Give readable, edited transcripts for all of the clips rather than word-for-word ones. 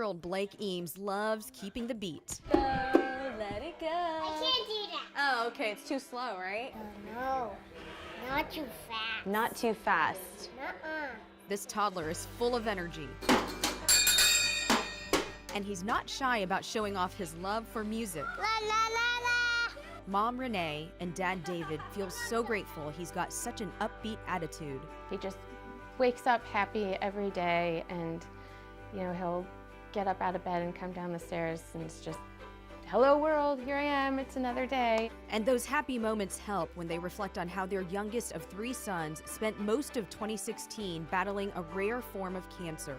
2-year-old Blake Eames loves keeping the beat. Go, let it go. I can't do that. Oh, okay, it's too slow, right? Oh, no, not too fast. Not too fast. Nuh-uh. This toddler is full of energy. And he's not shy about showing off his love for music. La la la la. Mom Renee and Dad David feel so grateful he's got such an upbeat attitude. He just wakes up happy every day, and he'll get up out of bed and come down the stairs, and it's just, hello world, here I am, it's another day. And those happy moments help when they reflect on how their youngest of 3 sons spent most of 2016 battling a rare form of cancer.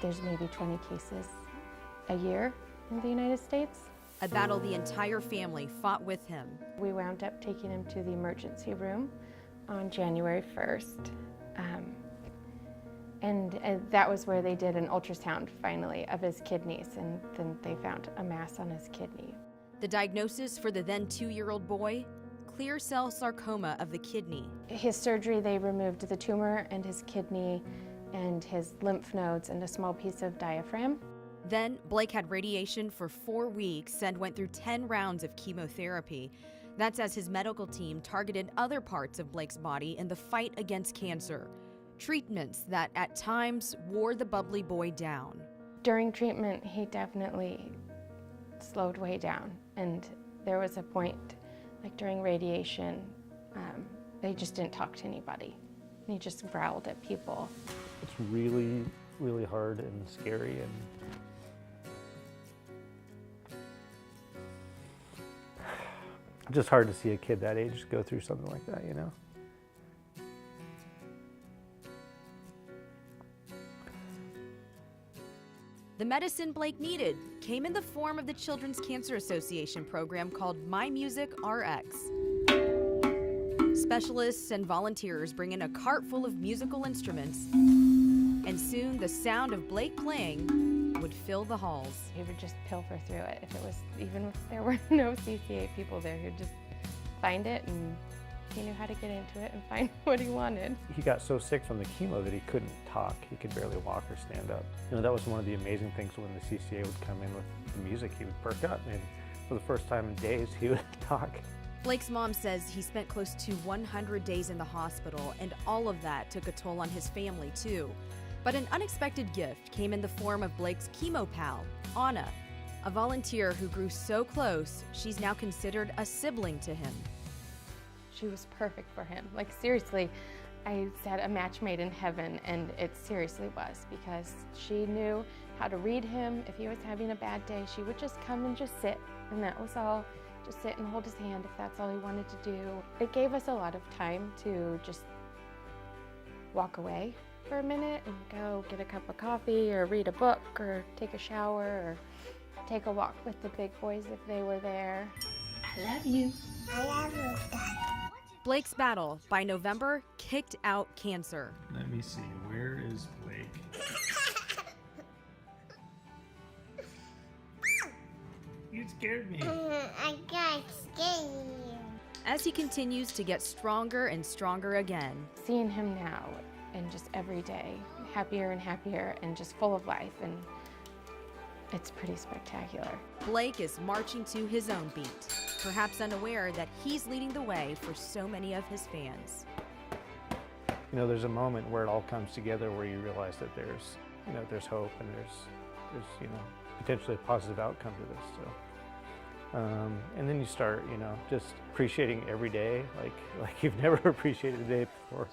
There's maybe 20 cases a year in the United States. A battle the entire family fought with him. We wound up taking him to the emergency room on January 1st. And that was where they did an ultrasound, finally, of his kidneys, and then they found a mass on his kidney. The diagnosis for the then 2-year-old boy? Clear cell sarcoma of the kidney. His surgery, they removed the tumor and his kidney and his lymph nodes and a small piece of diaphragm. Then Blake had radiation for 4 weeks and went through 10 rounds of chemotherapy. That's as his medical team targeted other parts of Blake's body in the fight against cancer. Treatments that at times wore the bubbly boy down. During treatment, he definitely slowed way down. And there was a point, like during radiation, they just didn't talk to anybody. He just growled at people. It's really, really hard and scary, and just hard to see a kid that age go through something like that, The medicine Blake needed came in the form of the Children's Cancer Association program called MyMusicRx. Specialists and volunteers bring in a cart full of musical instruments, and soon the sound of Blake playing would fill the halls. He would just pilfer through it. Even if there were no CCA people there, he'd just find it, and he knew how to get into it and find what he wanted. He got so sick from the chemo that he couldn't talk. He could barely walk or stand up. That was one of the amazing things when the CCA would come in with the music. He would perk up, and for the first time in days, he would talk. Blake's mom says he spent close to 100 days in the hospital, and all of that took a toll on his family too. But an unexpected gift came in the form of Blake's chemo pal, Anna, a volunteer who grew so close, she's now considered a sibling to him. She was perfect for him. Like, seriously, I said a match made in heaven, and it seriously was, because she knew how to read him. If he was having a bad day, she would just come and just sit, and that was all. Just sit and hold his hand if that's all he wanted to do. It gave us a lot of time to just walk away for a minute and go get a cup of coffee or read a book or take a shower or take a walk with the big boys if they were there. I love you. I love you, Dad. Blake's battle, by November, kicked out cancer. Let me see, where is Blake? You scared me. I got scared. As he continues to get stronger and stronger again. Seeing him now, and just every day, happier and happier and just full of life, and it's pretty spectacular. Blake is marching to his own beat, perhaps unaware that he's leading the way for so many of his fans. There's a moment where it all comes together, where you realize that there's hope, and there's potentially a positive outcome to this. So, and then you start, just appreciating every day like you've never appreciated a day before.